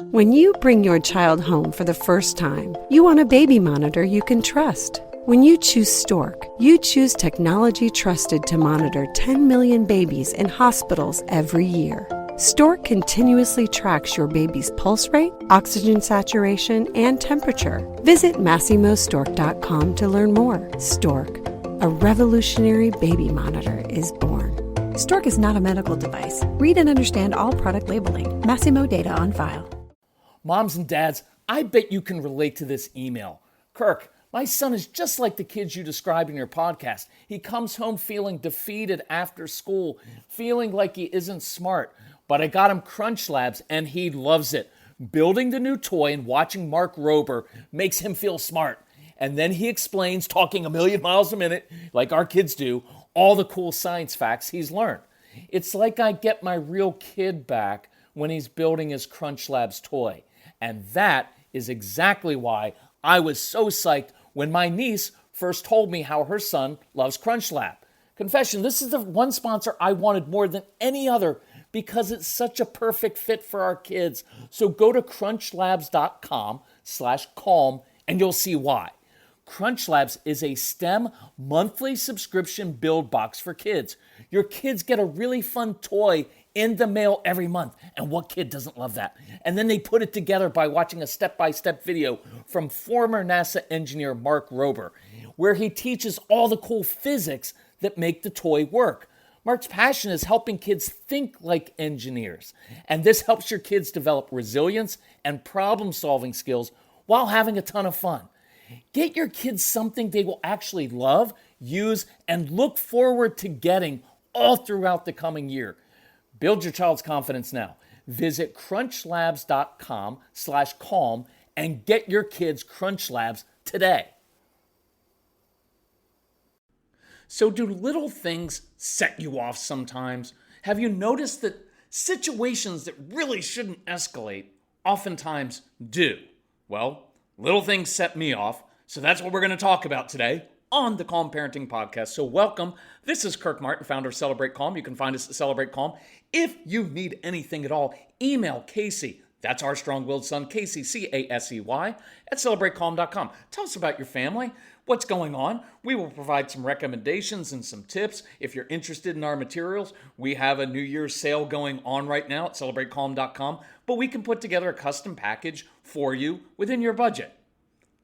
When you bring your child home for the first time, you want a baby monitor you can trust. When you choose Stork, you choose technology trusted to monitor 10 million babies in hospitals every year. Stork continuously tracks your baby's pulse rate, oxygen saturation, and temperature. Visit MassimoStork.com to learn more. Stork, a revolutionary baby monitor, is born. Stork is not a medical device. Read and understand all product labeling. Massimo data on file. Moms and dads, I bet you can relate to this email. Kirk, my son is just like the kids you described in your podcast. He comes home feeling defeated after school, feeling like he isn't smart. But I got him Crunch Labs and he loves it. Building the new toy and watching Mark Rober makes him feel smart. And then he explains, talking a million miles a minute, like our kids do, all the cool science facts he's learned. It's like I get my real kid back when he's building his Crunch Labs toy. And that is exactly why I was so psyched when my niece first told me how her son loves Crunch Lab. Confession, this is the one sponsor I wanted more than any other because it's such a perfect fit for our kids. So go to crunchlabs.com/calm and you'll see why. Crunch Labs is a STEM monthly subscription build box for kids. Your kids get a really fun toy in the mail every month. And what kid doesn't love that? And then they put it together by watching a step-by-step video from former NASA engineer Mark Rober, where he teaches all the cool physics that make the toy work. Mark's passion is helping kids think like engineers. And this helps your kids develop resilience and problem-solving skills while having a ton of fun. Get your kids something they will actually love, use, and look forward to getting all throughout the coming year. Build your child's confidence now. Visit crunchlabs.com/calm and get your kids Crunch Labs today. So do little things set you off sometimes? Have you noticed that situations that really shouldn't escalate oftentimes do? Well, little things set me off, so that's what we're going to talk about today on the Calm Parenting Podcast. So welcome. This is Kirk Martin, founder of Celebrate Calm. You can find us at Celebrate Calm. If you need anything at all, email Casey, that's our strong-willed son, Casey, C-A-S-E-Y, at celebratecalm.com. Tell us about your family, what's going on. We will provide some recommendations and some tips. If you're interested in our materials, we have a New Year's sale going on right now at celebratecalm.com, but we can put together a custom package for you within your budget.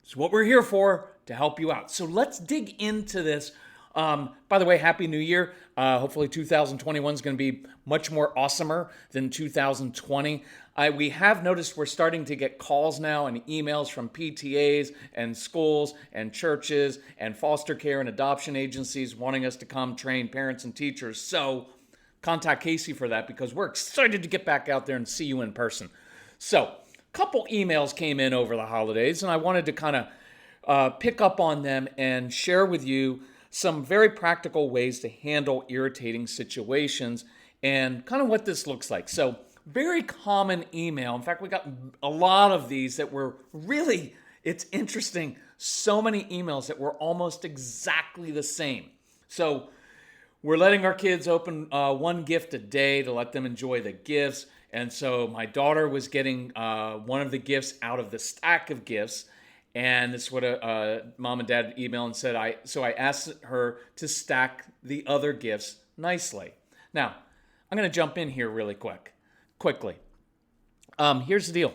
It's what we're here for, to help you out. So let's dig into this. By the way, Happy New Year. Hopefully 2021 is going to be much more awesomer than 2020. We have noticed we're starting to get calls now and emails from PTAs and schools and churches and foster care and adoption agencies wanting us to come train parents and teachers. So contact Casey for that because we're excited to get back out there and see you in person. So a couple emails came in over the holidays and I wanted to kind of pick up on them and share with you some very practical ways to handle irritating situations and kind of what this looks like. So very common email. In fact, we got a lot of these that were really, it's interesting, so many emails that were almost exactly the same. So we're letting our kids open one gift a day to let them enjoy the gifts. And so my daughter was getting one of the gifts out of the stack of gifts. And this is what mom and dad emailed and said, so I asked her to stack the other gifts nicely. Now, I'm going to jump in here really quickly. Here's the deal.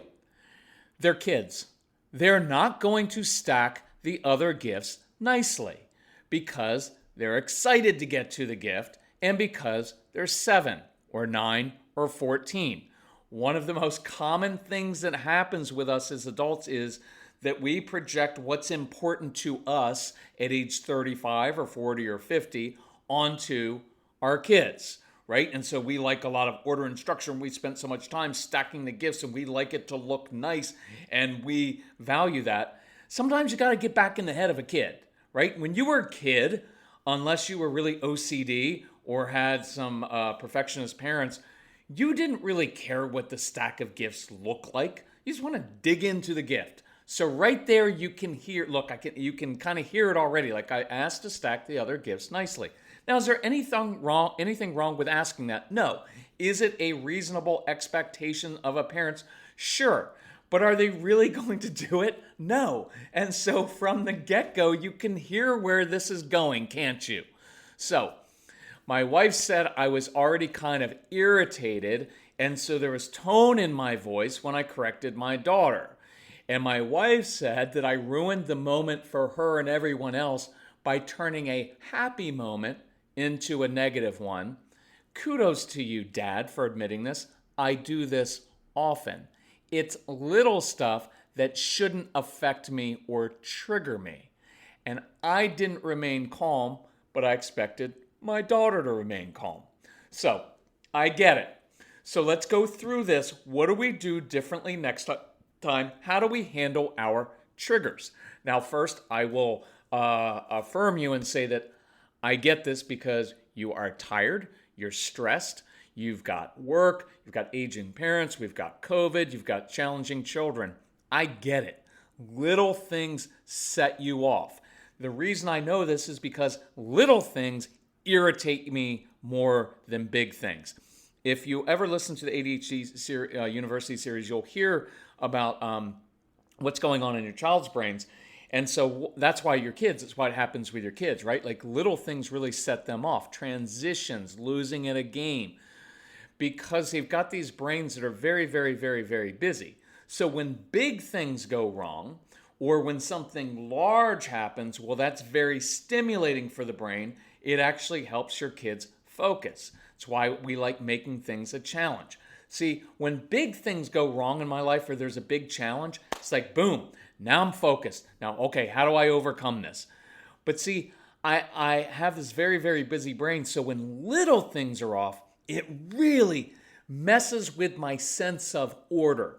They're kids. They're not going to stack the other gifts nicely because they're excited to get to the gift and because they're 7 or 9 or 14. One of the most common things that happens with us as adults is that we project what's important to us at age 35 or 40 or 50 onto our kids, right? And so we like a lot of order and structure, and we spent so much time stacking the gifts, and we like it to look nice, and we value that. Sometimes you got to get back in the head of a kid, right? When you were a kid, unless you were really OCD or had some perfectionist parents, you didn't really care what the stack of gifts looked like. You just want to dig into the gift. So right there, you can hear, you can kind of hear it already. Like I asked to stack the other gifts nicely. Now, is there anything wrong with asking that? No. Is it a reasonable expectation of a parent? Sure. But are they really going to do it? No. And so from the get-go, you can hear where this is going, can't you? So my wife said I was already kind of irritated, and so there was tone in my voice when I corrected my daughter. And my wife said that I ruined the moment for her and everyone else by turning a happy moment into a negative one. Kudos to you, Dad, for admitting this. I do this often. It's little stuff that shouldn't affect me or trigger me. And I didn't remain calm, but I expected my daughter to remain calm. So I get it. So let's go through this. What do we do differently next time? How do we handle our triggers? Now, first, I will affirm you and say that I get this because you are tired, you're stressed, you've got work, you've got aging parents, we've got COVID, you've got challenging children. I get it. Little things set you off. The reason I know this is because little things irritate me more than big things. If you ever listen to the ADHD University series, you'll hear about what's going on in your child's brains. And so that's why your kids, it's why it happens with your kids, right? Like little things really set them off. Transitions, losing at a game, because they've got these brains that are very, very, very, very busy. So when big things go wrong, or when something large happens, well, that's very stimulating for the brain. It actually helps your kids focus. It's why we like making things a challenge. See, when big things go wrong in my life or there's a big challenge, it's like, boom, now I'm focused. Now, okay, how do I overcome this? But see, I have this very, very busy brain, so when little things are off, it really messes with my sense of order.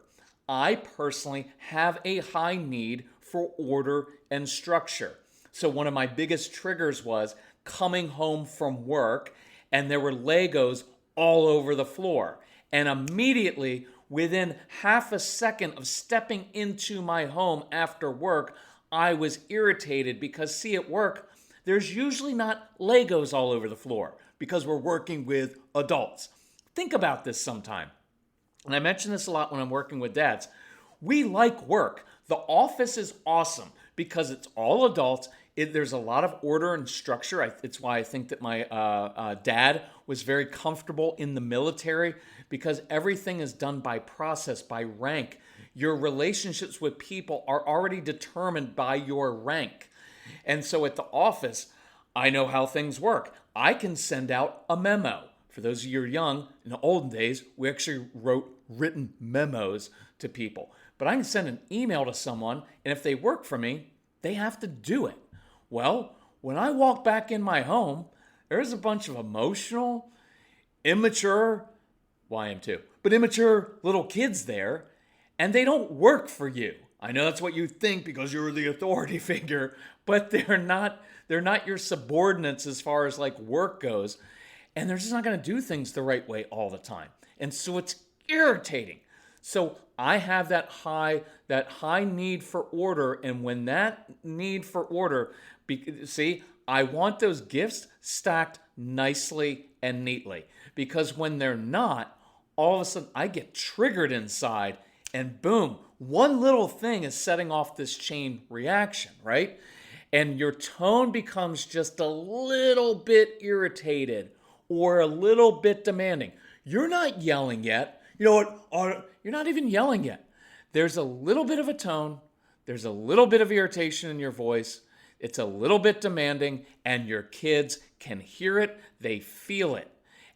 I personally have a high need for order and structure. So one of my biggest triggers was coming home from work and there were Legos all over the floor. And immediately, within half a second of stepping into my home after work, I was irritated because, see, at work, there's usually not Legos all over the floor because we're working with adults. Think about this sometime. And I mention this a lot when I'm working with dads. We like work. The office is awesome because it's all adults. There's a lot of order and structure. It's why I think that my dad was very comfortable in the military, because everything is done by process, by rank. Your relationships with people are already determined by your rank. And so at the office, I know how things work. I can send out a memo. For those of you who are young, in the olden days, we actually wrote written memos to people. But I can send an email to someone, and if they work for me, they have to do it. Well, when I walk back in my home, there's a bunch of emotional, immature, well, I am too, but immature little kids there, and they don't work for you. I know that's what you think because you're the authority figure, but they're not your subordinates as far as like work goes, and they're just not going to do things the right way all the time. And so it's irritating. So I have that high need for order, and when that need for order, see, I want those gifts stacked nicely and neatly, because when they're not, all of a sudden I get triggered inside, and boom, one little thing is setting off this chain reaction, right? And your tone becomes just a little bit irritated or a little bit demanding. You're not yelling yet. You know what? You're not even yelling yet. There's a little bit of a tone. There's a little bit of irritation in your voice. It's a little bit demanding, and your kids can hear it, they feel it,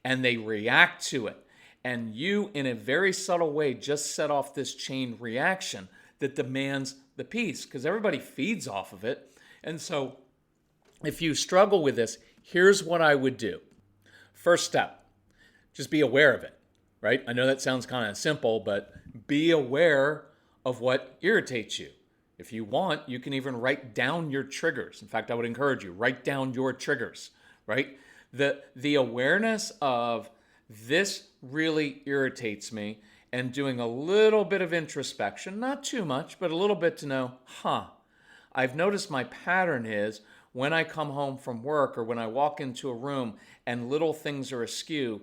and they react to it. And you, in a very subtle way, just set off this chain reaction that demands the peace, because everybody feeds off of it. And so if you struggle with this, here's what I would do. First step, just be aware of it, right? I know that sounds kind of simple, but be aware of what irritates you. If you want, you can even write down your triggers. In fact, I would encourage you, write down your triggers, right? The awareness of this really irritates me, and doing a little bit of introspection, not too much, but a little bit to know, I've noticed my pattern is when I come home from work or when I walk into a room and little things are askew,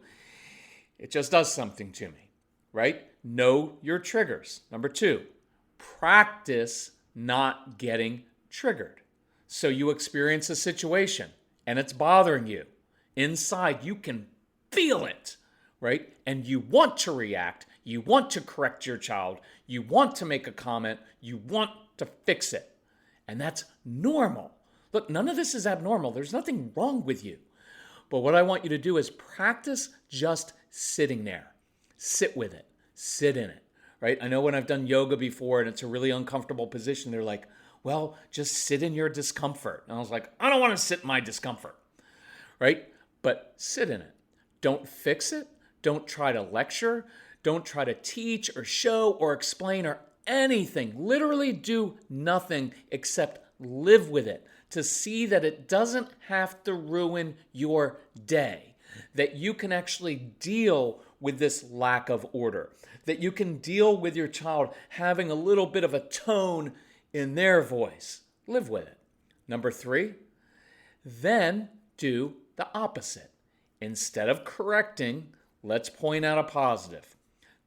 it just does something to me, right? Know your triggers. Number 2, practice not getting triggered. So you experience a situation and it's bothering you. Inside, you can feel it, right? And you want to react. You want to correct your child. You want to make a comment. You want to fix it. And that's normal. Look, none of this is abnormal. There's nothing wrong with you. But what I want you to do is practice just sitting there. Sit with it. Sit in it, right? I know when I've done yoga before and it's a really uncomfortable position, they're like, well, just sit in your discomfort. And I was like, I don't want to sit in my discomfort, right? But sit in it. Don't fix it. Don't try to lecture. Don't try to teach or show or explain or anything. Literally do nothing except live with it to see that it doesn't have to ruin your day, that you can actually deal with this lack of order, that you can deal with your child having a little bit of a tone in their voice. Live with it. Number 3, then do the opposite. Instead of correcting, let's point out a positive.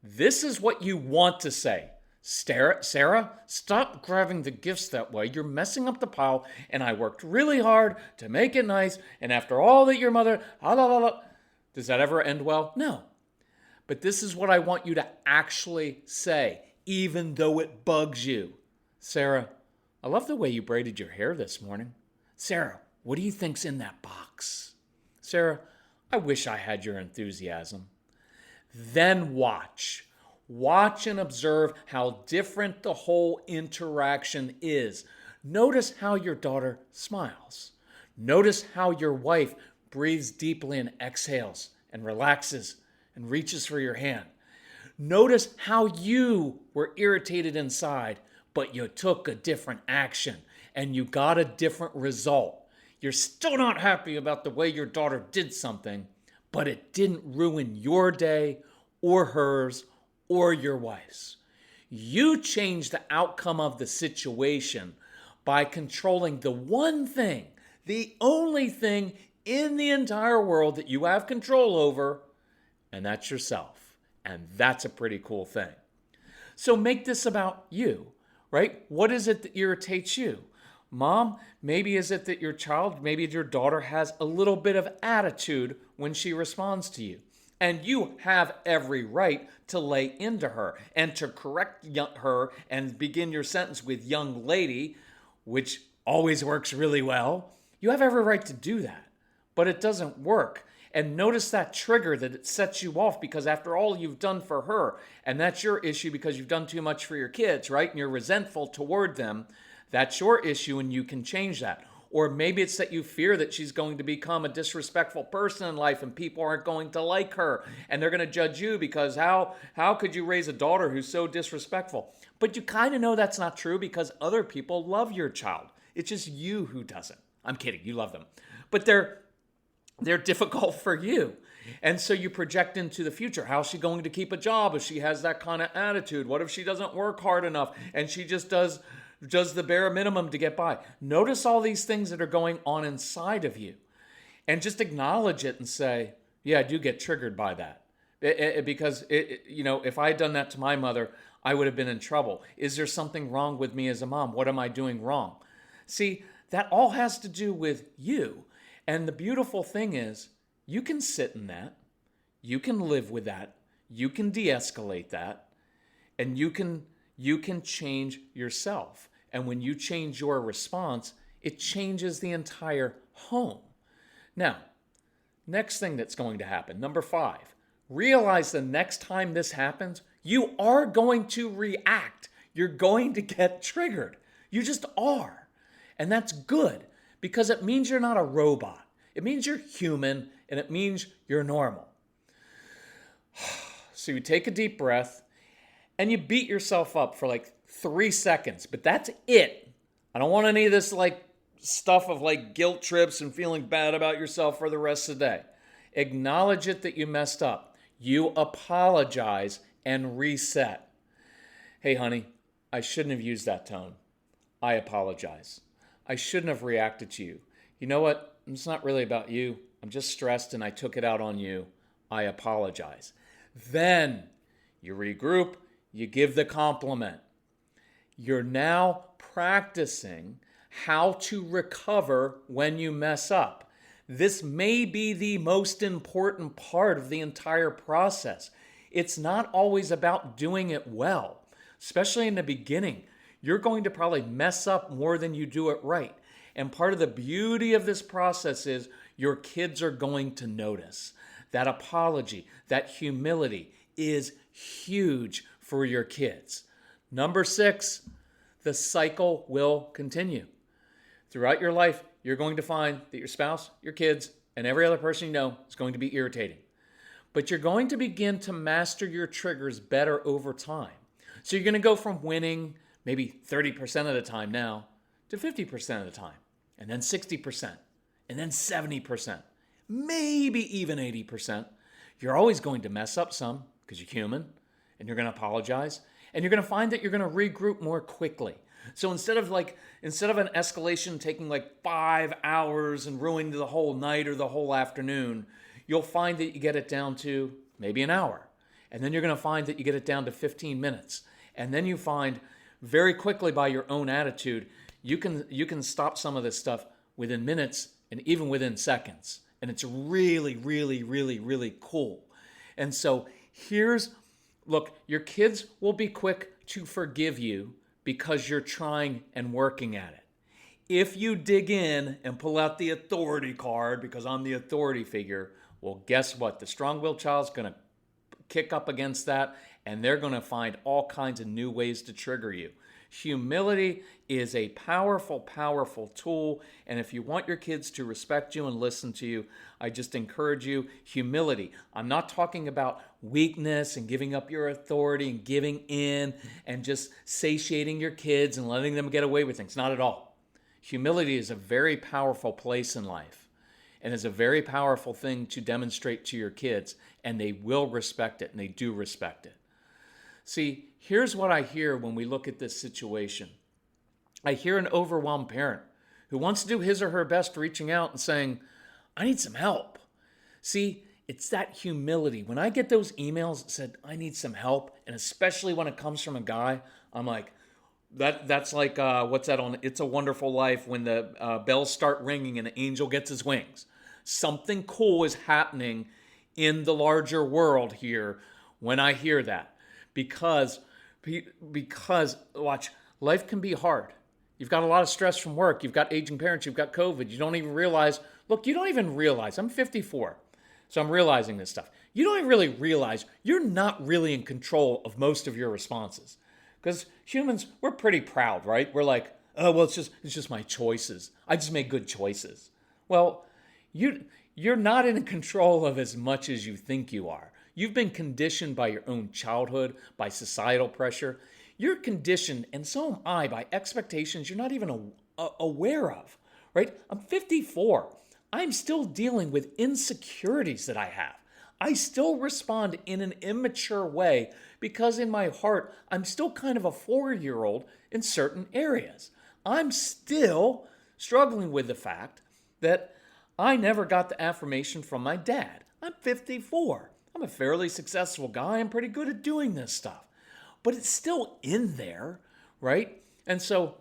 This is what you want to say. Sarah, stop grabbing the gifts that way. You're messing up the pile, and I worked really hard to make it nice, and after all that your mother... Does that ever end well? No. But this is what I want you to actually say, even though it bugs you. Sarah, I love the way you braided your hair this morning. Sarah, what do you think's in that box? Sarah, I wish I had your enthusiasm. Then watch. Watch and observe how different the whole interaction is. Notice how your daughter smiles. Notice how your wife breathes deeply and exhales and relaxes and reaches for your hand. Notice how you were irritated inside, but you took a different action and you got a different result. You're still not happy about the way your daughter did something, but it didn't ruin your day or hers or your wife's. You changed the outcome of the situation by controlling the one thing, the only thing in the entire world that you have control over, and that's yourself. And that's a pretty cool thing. So make this about you, right? What is it that irritates you? Mom, maybe is it that your child, maybe your daughter has a little bit of attitude when she responds to you. And you have every right to lay into her and to correct her and begin your sentence with young lady, which always works really well. You have every right to do that, but it doesn't work. And notice that trigger that it sets you off because after all you've done for her, and that's your issue because you've done too much for your kids, right? And you're resentful toward them. That's your issue and you can change that. Or maybe it's that you fear that she's going to become a disrespectful person in life and people aren't going to like her and they're going to judge you because how could you raise a daughter who's so disrespectful? But you kind of know that's not true because other people love your child. It's just you who doesn't. I'm kidding. You love them. But they're difficult for you. And so you project into the future. How's she going to keep a job if she has that kind of attitude? What if she doesn't work hard enough and she just does the bare minimum to get by? Notice all these things that are going on inside of you and just acknowledge it and say, yeah, I do get triggered by that. Because if I had done that to my mother, I would have been in trouble. Is there something wrong with me as a mom? What am I doing wrong? See, that all has to do with you. And the beautiful thing is you can sit in that. You can live with that. You can de-escalate that. And you can change yourself. And when you change your response, it changes the entire home. Now, next thing that's going to happen, number 5, realize the next time this happens, you are going to react. You're going to get triggered. You just are. And that's good because it means you're not a robot. It means you're human and it means you're normal. So you take a deep breath and you beat yourself up for like 3 seconds, but that's it. I don't want any of this stuff of guilt trips and feeling bad about yourself for the rest of the day. Acknowledge it that you messed up. You apologize and reset. Hey, honey, I shouldn't have used that tone. I apologize. I shouldn't have reacted to you. You know what? It's not really about you. I'm just stressed and I took it out on you. I apologize. Then You regroup, you give the compliment. You're now practicing how to recover when you mess up. This may be the most important part of the entire process. It's not always about doing it well, especially in the beginning. You're going to probably mess up more than you do it right. And part of the beauty of this process is your kids are going to notice. That apology, that humility is huge for your kids. Number 6, the cycle will continue. Throughout your life, you're going to find that your spouse, your kids, and every other person you know is going to be irritating. But you're going to begin to master your triggers better over time. So you're going to go from winning maybe 30% of the time now to 50% of the time, and then 60%, and then 70%, maybe even 80%. You're always going to mess up some because you're human, and you're going to apologize, and you're going to find that you're going to regroup more quickly. So instead of an escalation taking like 5 hours and ruining the whole night or the whole afternoon, you'll find that you get it down to maybe an hour. And then you're going to find that you get it down to 15 minutes. And then you find very quickly by your own attitude, you can stop some of this stuff within minutes and even within seconds. And it's really, really, really, really cool. And so look, your kids will be quick to forgive you because you're trying and working at it. If you dig in and pull out the authority card because I'm the authority figure, well, guess what? The strong-willed child's going to kick up against that, and they're going to find all kinds of new ways to trigger you. Humility is a powerful, powerful tool, and if you want your kids to respect you and listen to you, I just encourage you, humility. I'm not talking about weakness and giving up your authority and giving in and just satiating your kids and letting them get away with things. Not at all. Humility is a very powerful place in life and is a very powerful thing to demonstrate to your kids, and they will respect it, and they do respect it. See, here's what I hear when we look at this situation. I hear an overwhelmed parent who wants to do his or her best reaching out and saying, I need some help. See, it's that humility. When I get those emails that said, I need some help, and especially when it comes from a guy, I'm like, that's like, what's that on It's a Wonderful Life when the bells start ringing and the angel gets his wings. Something cool is happening in the larger world here when I hear that. Because watch, life can be hard. You've got a lot of stress from work. You've got aging parents. You've got COVID. You don't even realize. Look, you don't even realize. I'm 54, so I'm realizing this stuff. You don't even really realize you're not really in control of most of your responses. Because humans, we're pretty proud, right? We're like, oh, well, it's just my choices. I just make good choices. Well, you're not in control of as much as you think you are. You've been conditioned by your own childhood, by societal pressure. You're conditioned, and so am I, by expectations you're not even aware of, right? I'm 54. I'm still dealing with insecurities that I have. I still respond in an immature way because in my heart, I'm still kind of a 4-year-old in certain areas. I'm still struggling with the fact that I never got the affirmation from my dad. I'm 54. I'm a fairly successful guy. I'm pretty good at doing this stuff. But it's still in there, right? And so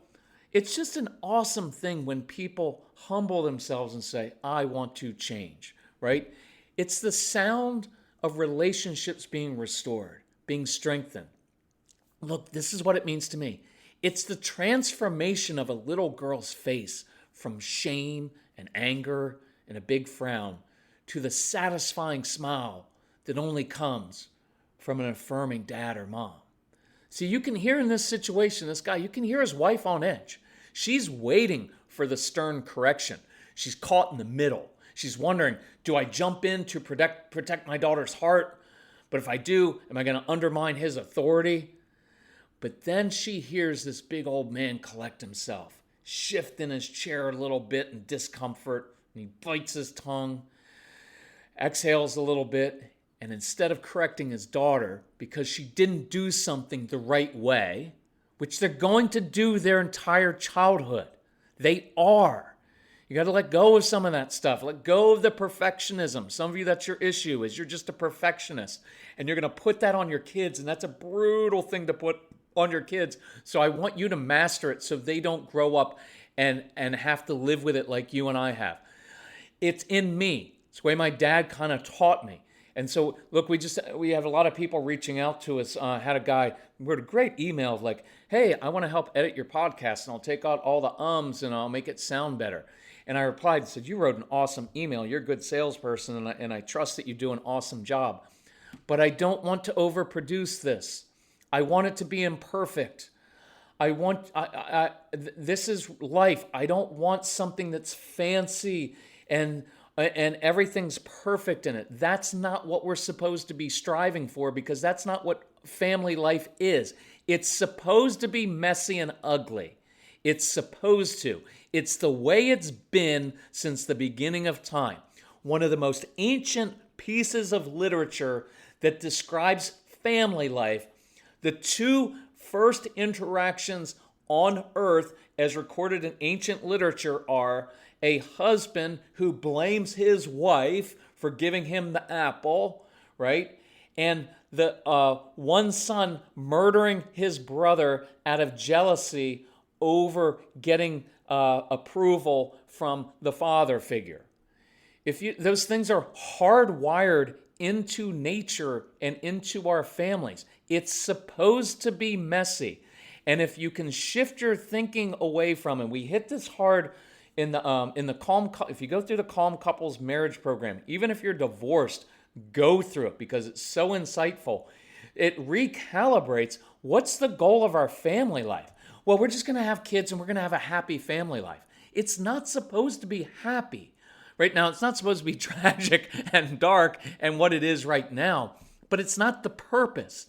it's just an awesome thing when people humble themselves and say, I want to change, right? It's the sound of relationships being restored, being strengthened. Look, this is what it means to me. It's the transformation of a little girl's face from shame and anger and a big frown to the satisfying smile that only comes from an affirming dad or mom. See, you can hear in this situation, this guy, you can hear his wife on edge. She's waiting for the stern correction. She's caught in the middle. She's wondering, do I jump in to protect my daughter's heart? But if I do, am I going to undermine his authority? But then she hears this big old man collect himself, shift in his chair a little bit in discomfort, and he bites his tongue, exhales a little bit, and instead of correcting his daughter because she didn't do something the right way, which they're going to do their entire childhood, they are. You got to let go of some of that stuff. Let go of the perfectionism. Some of you, that's your issue, is you're just a perfectionist. And you're going to put that on your kids, and that's a brutal thing to put on your kids. So I want you to master it so they don't grow up and have to live with it like you and I have. It's in me. It's the way my dad kind of taught me. And so, look, we have a lot of people reaching out to us. Had a guy wrote a great email of like, hey, I want to help edit your podcast, and I'll take out all the ums and I'll make it sound better. And I replied and said, you wrote an awesome email. You're a good salesperson, and I trust that you do an awesome job. But I don't want to overproduce this. I want it to be imperfect. This is life. I don't want something that's fancy and everything's perfect in it. That's not what we're supposed to be striving for, because that's not what family life is. It's supposed to be messy and ugly. It's supposed to. It's the way it's been since the beginning of time. One of the most ancient pieces of literature that describes family life, the two first interactions on earth as recorded in ancient literature are a husband who blames his wife for giving him the apple, right? And the one son murdering his brother out of jealousy over getting approval from the father figure. Those things are hardwired into nature and into our families. It's supposed to be messy. And if you can shift your thinking away from it, we hit this hard in the calm. If you go through the Calm Couples Marriage Program, even if you're divorced, go through it because it's so insightful. It recalibrates what's the goal of our family life. Well, we're just going to have kids and we're going to have a happy family life. It's not supposed to be happy. Right now, it's not supposed to be tragic and dark and what it is right now, but it's not the purpose.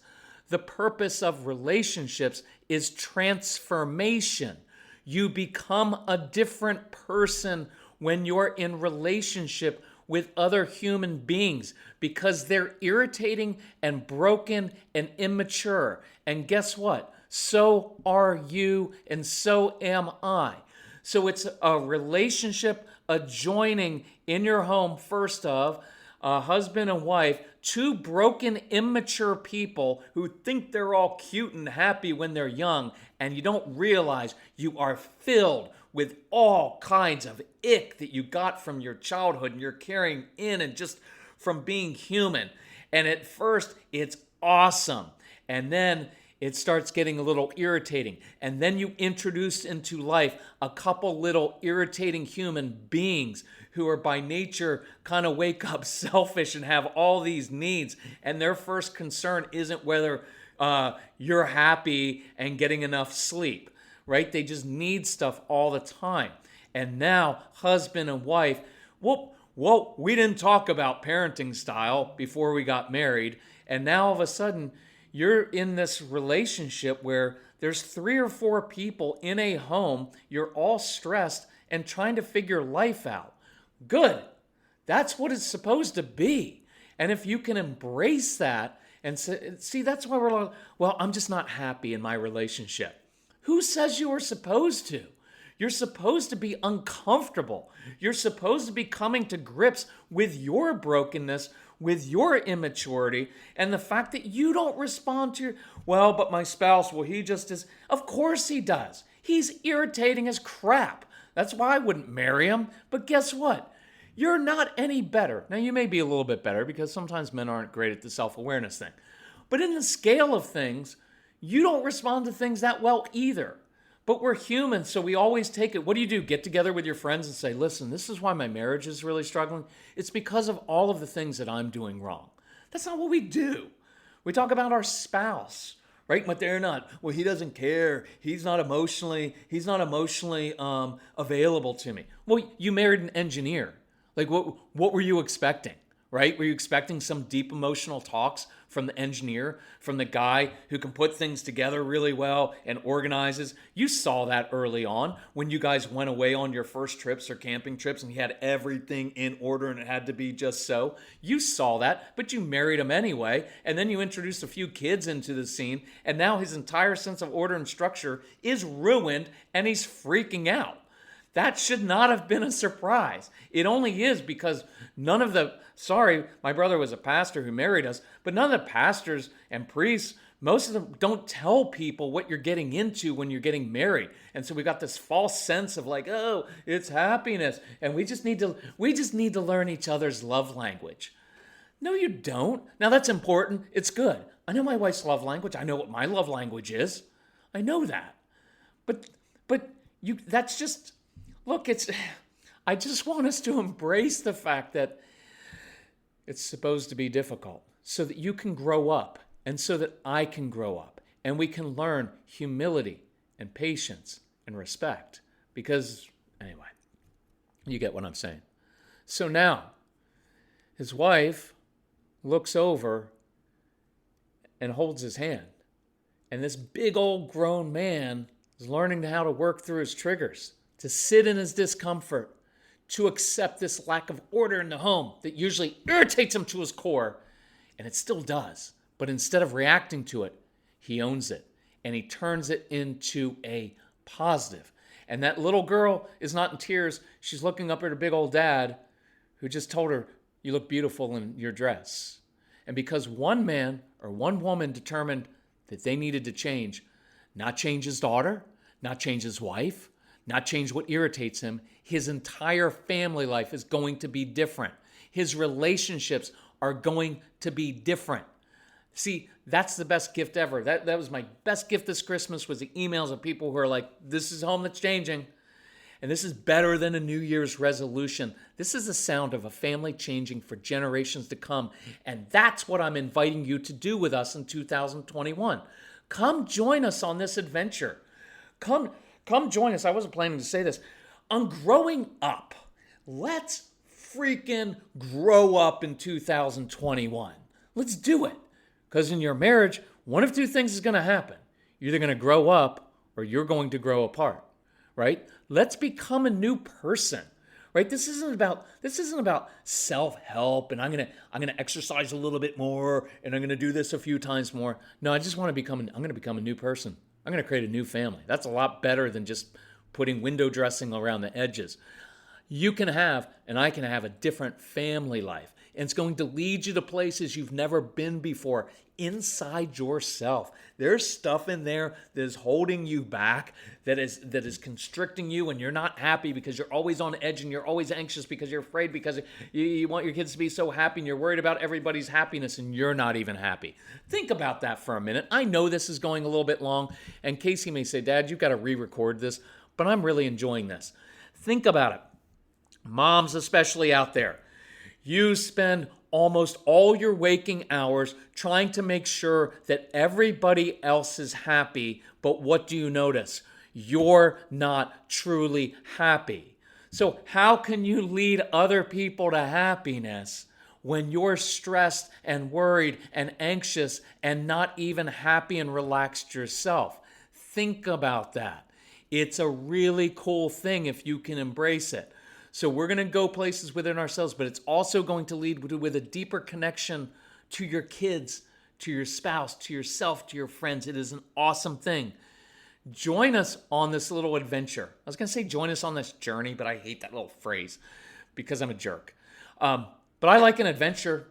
The purpose of relationships is transformation. You become a different person when you're in relationship with other human beings because they're irritating and broken and immature. And guess what? So are you and so am I. So it's a relationship, a joining in your home, first of a husband and wife, two broken, immature people who think they're all cute and happy when they're young, and you don't realize you are filled with all kinds of ick that you got from your childhood and you're carrying in and just from being human. And at first, it's awesome. And then it starts getting a little irritating. And then you introduce into life a couple little irritating human beings who are by nature kind of wake up selfish and have all these needs. And their first concern isn't whether you're happy and getting enough sleep, right? They just need stuff all the time. And now husband and wife, well, we didn't talk about parenting style before we got married. And now all of a sudden, you're in this relationship where there's 3 or 4 people in a home. You're all stressed and trying to figure life out. Good. That's what it's supposed to be. And if you can embrace that and see, that's why we're like, well, I'm just not happy in my relationship. Who says you are supposed to? You're supposed to be uncomfortable. You're supposed to be coming to grips with your brokenness, with your immaturity, and the fact that you don't respond to, well, but my spouse, well, he just is. Of course he does. He's irritating as crap. That's why I wouldn't marry him. But guess what? You're not any better. Now, you may be a little bit better because sometimes men aren't great at the self-awareness thing. But in the scale of things, you don't respond to things that well either. But we're human, so we always take it. What do? Get together with your friends and say, listen, this is why my marriage is really struggling. It's because of all of the things that I'm doing wrong. That's not what we do. We talk about our spouse, right? But they're not. Well, he doesn't care. He's not emotionally available to me. Well, you married an engineer. Like, what were you expecting, right? Were you expecting some deep emotional talks from the engineer, from the guy who can put things together really well and organizes? You saw that early on when you guys went away on your first trips or camping trips and he had everything in order and it had to be just so. You saw that, but you married him anyway. And then you introduced a few kids into the scene and now his entire sense of order and structure is ruined and he's freaking out. That should not have been a surprise. It only is because my brother was a pastor who married us, but none of the pastors and priests, most of them don't tell people what you're getting into when you're getting married. And so we got this false sense of like, oh, it's happiness. And we just need to learn each other's love language. No, you don't. Now that's important. It's good. I know my wife's love language. I know what my love language is. I know that. But that's just, look, I just want us to embrace the fact that it's supposed to be difficult so that you can grow up and so that I can grow up and we can learn humility and patience and respect. Because, anyway, you get what I'm saying. So now, his wife looks over and holds his hand. And this big old grown man is learning how to work through his triggers, to sit in his discomfort, to accept this lack of order in the home that usually irritates him to his core. And it still does. But instead of reacting to it, he owns it. And he turns it into a positive. And that little girl is not in tears. She's looking up at her big old dad who just told her, "You look beautiful in your dress." And because one man or one woman determined that they needed to change, not change his daughter, not change his wife, not change what irritates him, his entire family life is going to be different. His relationships are going to be different. See, that's the best gift ever. That was my best gift this Christmas, was the emails of people who are like, this is home that's changing. And this is better than a New Year's resolution. This is the sound of a family changing for generations to come. And that's what I'm inviting you to do with us in 2021. Come join us on this adventure. Come join us. I wasn't planning to say this. On growing up. Let's freaking grow up in 2021. Let's do it. Because in your marriage, one of two things is going to happen. You're either going to grow up or you're going to grow apart. Right? Let's become a new person. Right? This isn't about self-help and I'm gonna exercise a little bit more and I'm gonna do this a few times more. No, I just want to I'm gonna become a new person. I'm gonna create a new family. That's a lot better than just putting window dressing around the edges. You can have, and I can have, a different family life. And it's going to lead you to places you've never been before, inside yourself. There's stuff in there that is holding you back, that is constricting you, and you're not happy because you're always on edge and you're always anxious because you're afraid because you want your kids to be so happy and you're worried about everybody's happiness and you're not even happy. Think about that for a minute. I know this is going a little bit long, and Casey may say, Dad, you've got to re-record this, but I'm really enjoying this. Think about it. Moms especially out there. You spend almost all your waking hours trying to make sure that everybody else is happy, but what do you notice? You're not truly happy. So how can you lead other people to happiness when you're stressed and worried and anxious and not even happy and relaxed yourself? Think about that. It's a really cool thing if you can embrace it. So we're going to go places within ourselves, but it's also going to lead with a deeper connection to your kids, to your spouse, to yourself, to your friends. It is an awesome thing. Join us on this little adventure. I was going to say join us on this journey, but I hate that little phrase because I'm a jerk. But I like an adventure.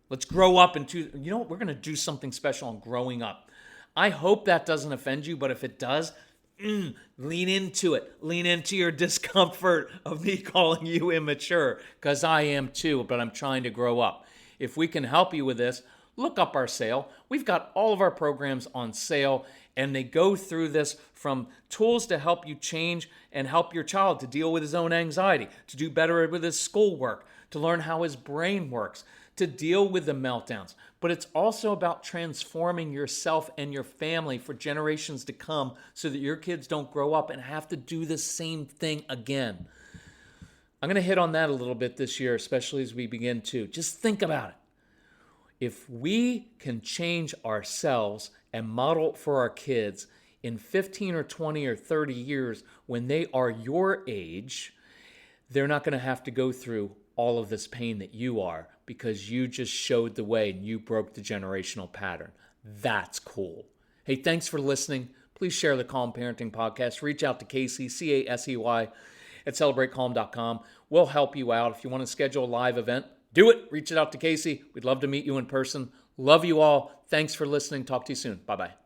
Let's grow up into, you know what? We're going to do something special on growing up. I hope that doesn't offend you, but if it does, lean into it. Lean into your discomfort of me calling you immature, because I am too, but I'm trying to grow up. If we can help you with this, look up our sale. We've got all of our programs on sale, and they go through this from tools to help you change and help your child to deal with his own anxiety, to do better with his schoolwork, to learn how his brain works, to deal with the meltdowns. But it's also about transforming yourself and your family for generations to come so that your kids don't grow up and have to do the same thing again. I'm going to hit on that a little bit this year, especially as we begin to. Just think about it. If we can change ourselves and model it for our kids in 15 or 20 or 30 years when they are your age, they're not going to have to go through all of this pain that you are because you just showed the way and you broke the generational pattern. That's cool. Hey, thanks for listening. please share the Calm Parenting Podcast. Reach out to Casey, Casey, at celebratecalm.com. We'll help you out. If you want to schedule a live event, do it. Reach it out to Casey. We'd love to meet you in person. Love you all. Thanks for listening. Talk to you soon. Bye-bye.